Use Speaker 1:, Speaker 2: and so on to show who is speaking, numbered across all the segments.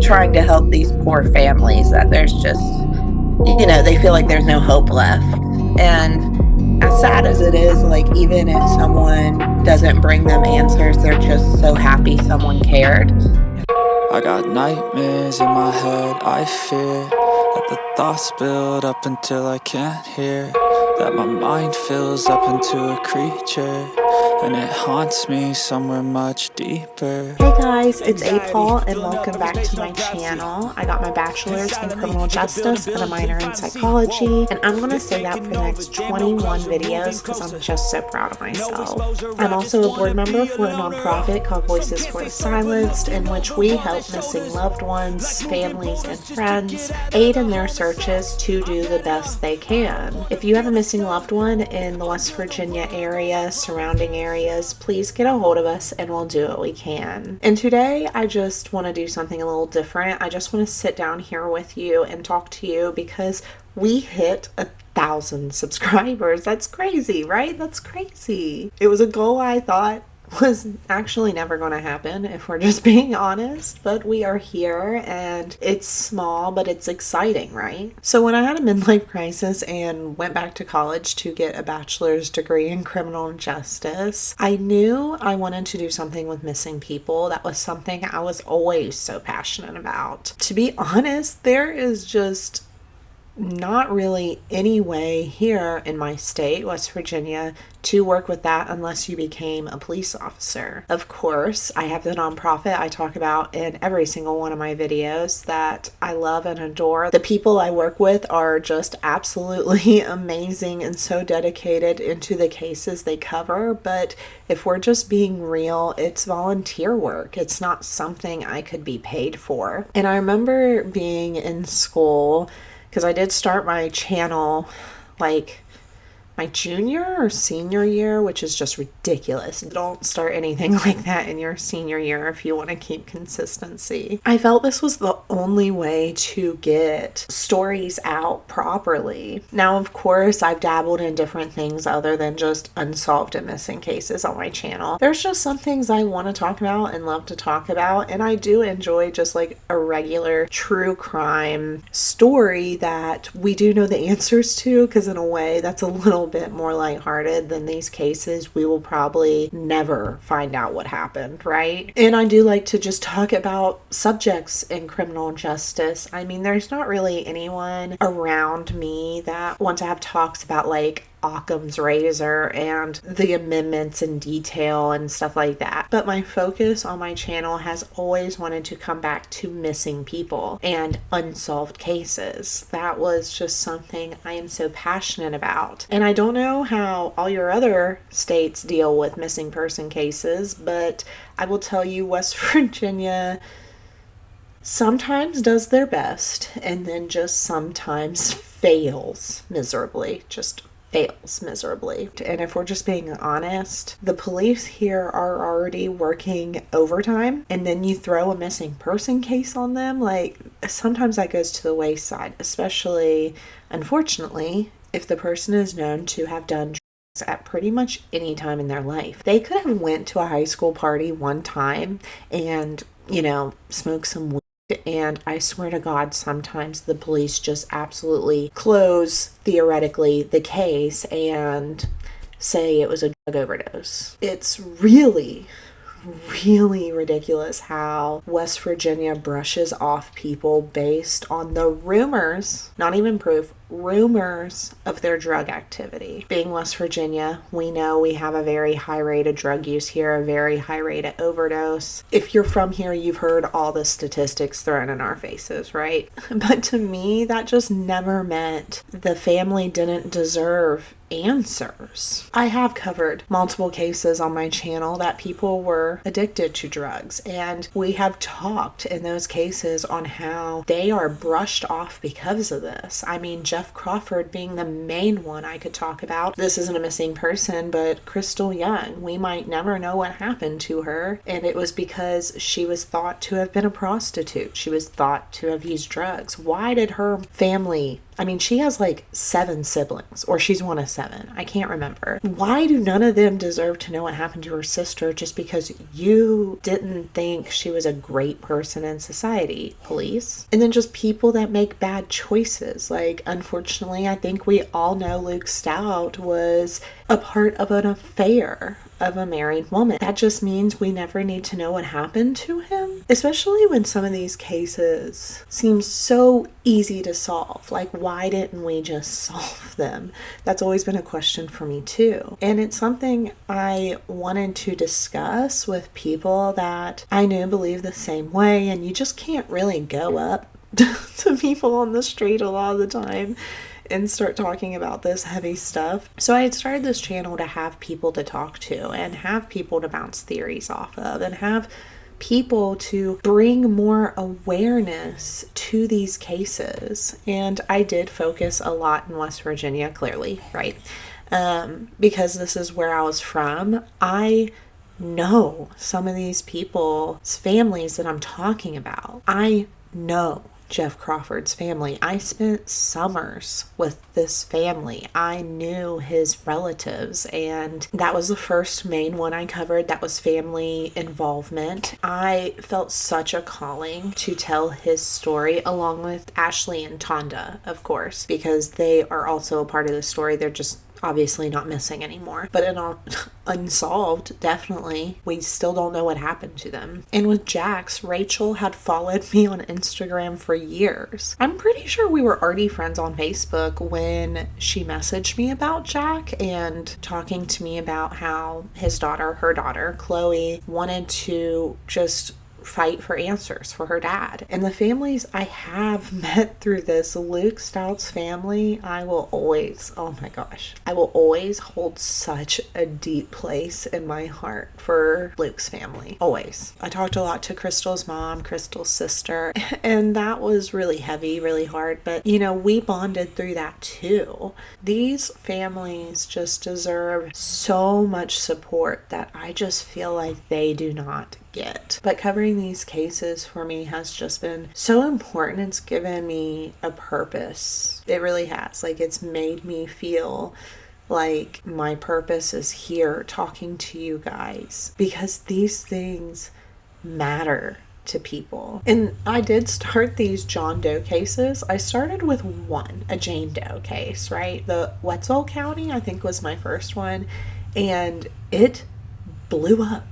Speaker 1: trying to help these poor families that there's just, they feel like there's no hope left. And as sad as it is, like, even if someone doesn't bring them answers, they're just so happy someone cared.
Speaker 2: I got nightmares in my head, I fear that the thoughts build up until I can't hear, that my mind fills up into a creature, and it haunts me somewhere much deeper.
Speaker 3: Hey guys, it's Paul and welcome back to my channel. I got my bachelor's in criminal justice and a minor in psychology, and I'm going to say that for the next 21 videos because I'm just so proud of myself. I'm also a board member for a nonprofit called Voices for the Silenced, in which we help missing loved ones, families, and friends aid in their searches to do the best they can. If you have a missing loved one in the West Virginia area, surrounding areas, please get a hold of us and we'll do what we can. And today I just want to do something a little different. I just want to sit down here with you and talk to you because we hit 1,000 subscribers. That's crazy, right? That's crazy. It was a goal I thought was actually never going to happen, if we're just being honest, but we are here and it's small, but it's exciting, right? So when I had a midlife crisis and went back to college to get a bachelor's degree in criminal justice, I knew I wanted to do something with missing people. That was something I was always so passionate about. To be honest, there is just not really any way here in my state, West Virginia, to work with that unless you became a police officer. Of course, I have the nonprofit I talk about in every single one of my videos that I love and adore. The people I work with are just absolutely amazing and so dedicated into the cases they cover, but if we're just being real, it's volunteer work. It's not something I could be paid for. And I remember being in school, because I did start my channel like my junior or senior year, which is just ridiculous. Don't start anything like that in your senior year if you want to keep consistency. I felt this was the only way to get stories out properly. Now, of course, I've dabbled in different things other than just unsolved and missing cases on my channel. There's just some things I want to talk about and love to talk about, and I do enjoy just like a regular true crime story that we do know the answers to, because in a way that's a little bit more lighthearted than these cases we will probably never find out what happened, right? And I do like to just talk about subjects in criminal justice. I mean, there's not really anyone around me that want to have talks about like Occam's razor and the amendments in detail and stuff like that. But my focus on my channel has always wanted to come back to missing people and unsolved cases. That was just something I am so passionate about. And I don't know how all your other states deal with missing person cases, but I will tell you, West Virginia sometimes does their best and then just sometimes fails miserably. And if we're just being honest, the police here are already working overtime, and then you throw a missing person case on them. Like, sometimes that goes to the wayside, especially, unfortunately, if the person is known to have done drugs at pretty much any time in their life. They could have went to a high school party one time and, smoked some weed. And I swear to God, sometimes the police just absolutely close, theoretically, the case and say it was a drug overdose. It's really ridiculous how West Virginia brushes off people based on the rumors, not even proof, rumors of their drug activity. Being West Virginia, we know we have a very high rate of drug use here, a very high rate of overdose. If you're from here, you've heard all the statistics thrown in our faces, right? But to me, that just never meant the family didn't deserve answers. I have covered multiple cases on my channel that people were addicted to drugs, and we have talked in those cases on how they are brushed off because of this. I mean, Jeff Crawford being the main one I could talk about. This isn't a missing person, but Crystal Young, we might never know what happened to her, and it was because she was thought to have been a prostitute. She was thought to have used drugs. Why did her family I mean, she has like 7 siblings, or she's one of 7. I can't remember. Why do none of them deserve to know what happened to her sister just because you didn't think she was a great person in society? Police. And then just people that make bad choices. Like, unfortunately, I think we all know Luke Stout was a part of an affair of a married woman. That just means we never need to know what happened to him, especially when some of these cases seem so easy to solve. Like, why didn't we just solve them? That's always been a question for me too. And it's something I wanted to discuss with people that I knew believe the same way, and you just can't really go up to people on the street a lot of the time and start talking about this heavy stuff. So I had started this channel to have people to talk to and have people to bounce theories off of and have people to bring more awareness to these cases. And I did focus a lot in West Virginia, clearly, right? Because this is where I was from. I know some of these people's families that I'm talking about. I know Jeff Crawford's family. I spent summers with this family. I knew his relatives, and that was the first main one I covered. That was family involvement. I felt such a calling to tell his story, along with Ashley and Tonda, of course, because they are also a part of the story. They're just obviously not missing anymore, but unsolved, definitely. We still don't know what happened to them. And with Jax, Rachel had followed me on Instagram for years. I'm pretty sure we were already friends on Facebook when she messaged me about Jack and talking to me about how her daughter, Chloe, wanted to just fight for answers for her dad. And the families I have met through this, Luke Stout's family, I will always hold such a deep place in my heart for Luke's family. Always. I talked a lot to Crystal's mom, Crystal's sister, and that was really heavy, really hard, but we bonded through that too. These families just deserve so much support that I just feel like they do not get. But covering these cases for me has just been so important. It's given me a purpose. It really has. Like, it's made me feel like my purpose is here talking to you guys, because these things matter to people. And I did start these John Doe cases. I started with a Jane Doe case, right? The Wetzel County, I think, was my first one, and it blew up.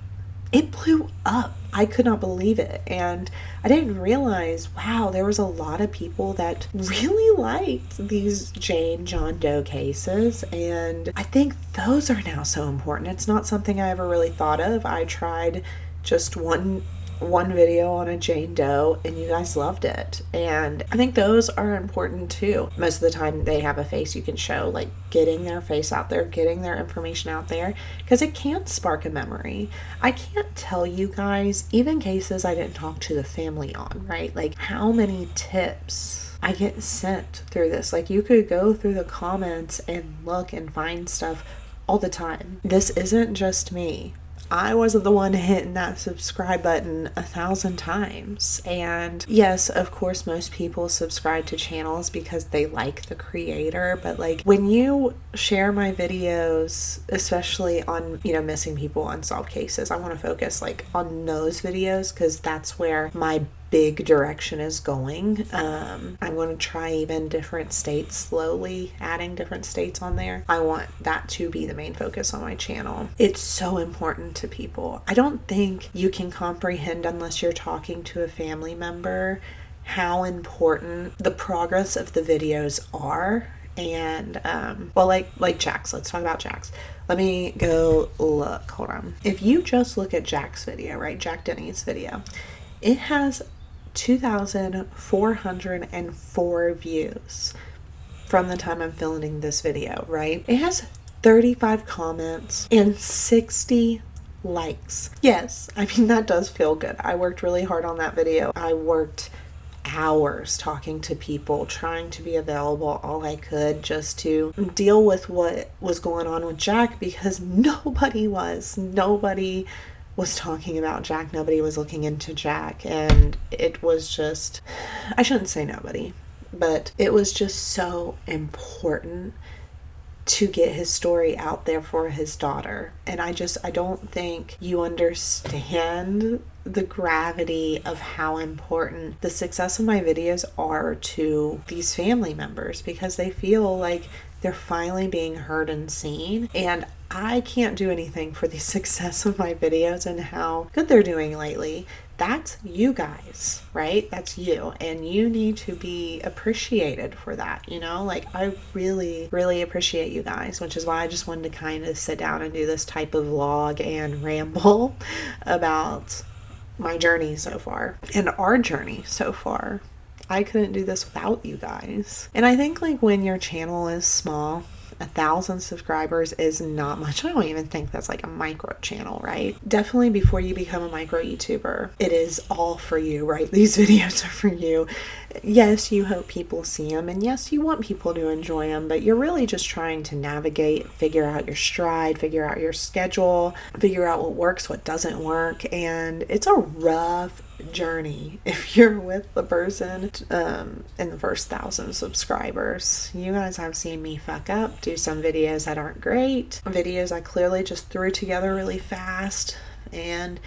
Speaker 3: It blew up. I could not believe it. And I didn't realize, wow, there was a lot of people that really liked these John Doe cases. And I think those are now so important. It's not something I ever really thought of. I tried just one video on a Jane Doe and you guys loved it. And I think those are important too. Most of the time they have a face you can show, like getting their face out there, getting their information out there, because it can spark a memory. I can't tell you guys, even cases I didn't talk to the family on, right? Like how many tips I get sent through this. Like, you could go through the comments and look and find stuff all the time. This isn't just me. I wasn't the one hitting that subscribe button 1,000 times. And yes, of course, most people subscribe to channels because they like the creator. But like, when you share my videos, especially on, missing people, unsolved cases, I want to focus like on those videos because that's where my big direction is going. I'm going to try even different states, slowly adding different states on there. I want that to be the main focus on my channel. It's so important to people. I don't think you can comprehend, unless you're talking to a family member, how important the progress of the videos are. And like Jax, let's talk about Jax. Let me go look. Hold on. If you just look at Jack's video, right, Jack Denny's video, it has 2,404 views from the time I'm filming this video, right? It has 35 comments and 60 likes. Yes, I mean, that does feel good. I worked really hard on that video. I worked hours talking to people, trying to be available all I could just to deal with what was going on with Jack, because nobody was talking about Jack. Nobody was looking into Jack. And it was just, I shouldn't say nobody. but it was just so important to get his story out there for his daughter. And I don't think you understand the gravity of how important the success of my videos are to these family members, because they feel like they're finally being heard and seen. And I can't do anything for the success of my videos and how good they're doing lately. That's you guys, right? That's you. And you need to be appreciated for that, you know? Like, I really, really appreciate you guys, which is why I just wanted to kind of sit down and do this type of vlog and ramble about my journey so far and our journey so far. I couldn't do this without you guys. And I think, like, when your channel is small, 1,000 subscribers is not much. I don't even think that's like a micro channel, right? Definitely before you become a micro YouTuber, it is all for you, right? These videos are for you. Yes, you hope people see them, and yes, you want people to enjoy them, but you're really just trying to navigate, figure out your stride, figure out your schedule, figure out what works, what doesn't work, and it's a rough journey if you're with the person in the first 1,000 subscribers. You guys have seen me fuck up, do some videos that aren't great, videos I clearly just threw together really fast, and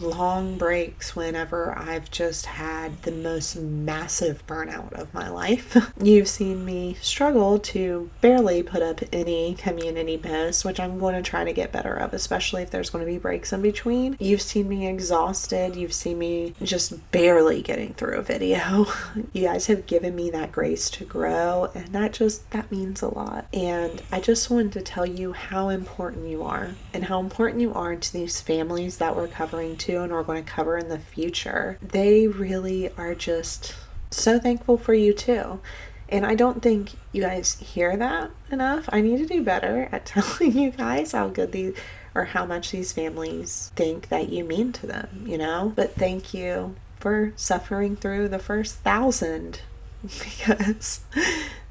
Speaker 3: long breaks whenever I've just had the most massive burnout of my life. You've seen me struggle to barely put up any community posts, which I'm going to try to get better of, especially if there's going to be breaks in between. You've seen me exhausted. You've seen me just barely getting through a video. You guys have given me that grace to grow, and that means a lot. And I just wanted to tell you how important you are, and how important you are to these families that we're covering too, and we're going to cover in the future. They really are just so thankful for you too. And I don't think you guys hear that enough. I need to do better at telling you guys how good these, or how much these families think that you mean to them, you know? But thank you for suffering through the first 1,000, because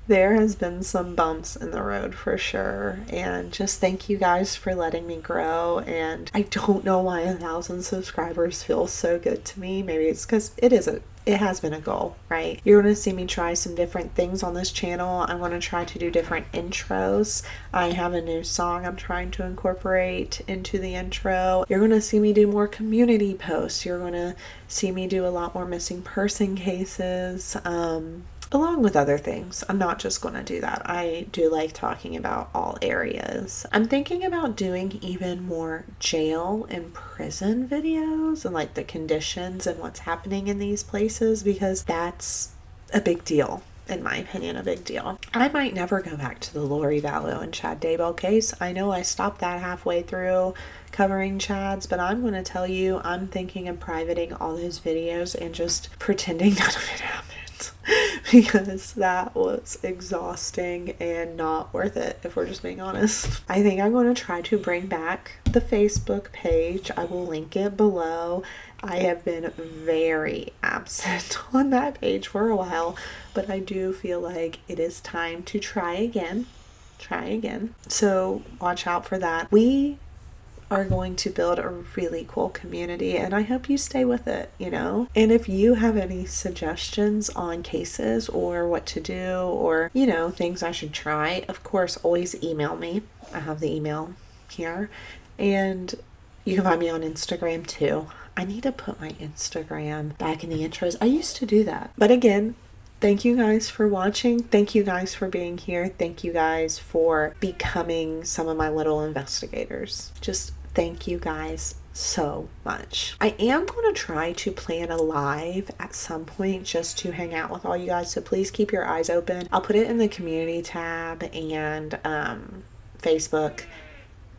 Speaker 3: there has been some bumps in the road for sure. And just thank you guys for letting me grow. And I don't know why 1,000 subscribers feels so good to me. Maybe it's because it has been a goal, right? You're going to see me try some different things on this channel. I'm going to try to do different intros. I have a new song I'm trying to incorporate into the intro. You're going to see me do more community posts. You're going to see me do a lot more missing person cases, along with other things. I'm not just going to do that. I do like talking about all areas. I'm thinking about doing even more jail and prison videos, and like the conditions and what's happening in these places, because that's a big deal. In my opinion, a big deal. I might never go back to the Lori Vallow and Chad Daybell case. I know I stopped that halfway through covering Chad's, but I'm going to tell you, I'm thinking of privating all those videos and just pretending none of it happened. Because that was exhausting and not worth it, if we're just being honest. I think I'm going to try to bring back the Facebook page. I will link it below. I have been very absent on that page for a while, but I do feel like it is time to try again. So watch out for that. We are going to build a really cool community, and I hope you stay with it, you know? And if you have any suggestions on cases or what to do, or, you know, things I should try, of course, always email me. I have the email here, and you can find me on Instagram too. I need to put my Instagram back in the intros. I used to do that. But again, thank you guys for watching. Thank you guys for being here. Thank you guys for becoming some of my little investigators. Just thank you guys so much. I am going to try to plan a live at some point just to hang out with all you guys. So please keep your eyes open. I'll put it in the community tab and Facebook.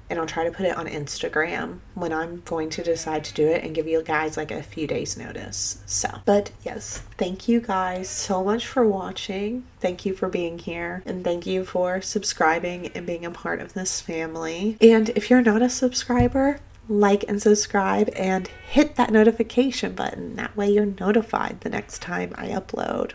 Speaker 3: And I'll try to put it on Instagram when I'm going to decide to do it, and give you guys like a few days notice. So, but yes, thank you guys so much for watching. Thank you for being here, and thank you for subscribing and being a part of this family. And if you're not a subscriber, like and subscribe and hit that notification button. That way you're notified the next time I upload.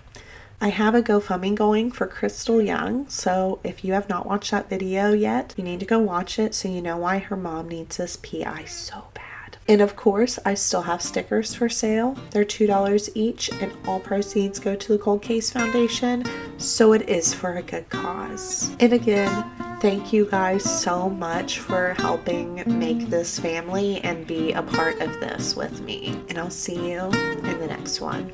Speaker 3: I have a GoFundMe going for Crystal Young, so if you have not watched that video yet, you need to go watch it so you know why her mom needs this PI so bad. And of course, I still have stickers for sale. They're $2 each, and all proceeds go to the Cold Case Foundation, so it is for a good cause. And again, thank you guys so much for helping make this family and be a part of this with me. And I'll see you in the next one.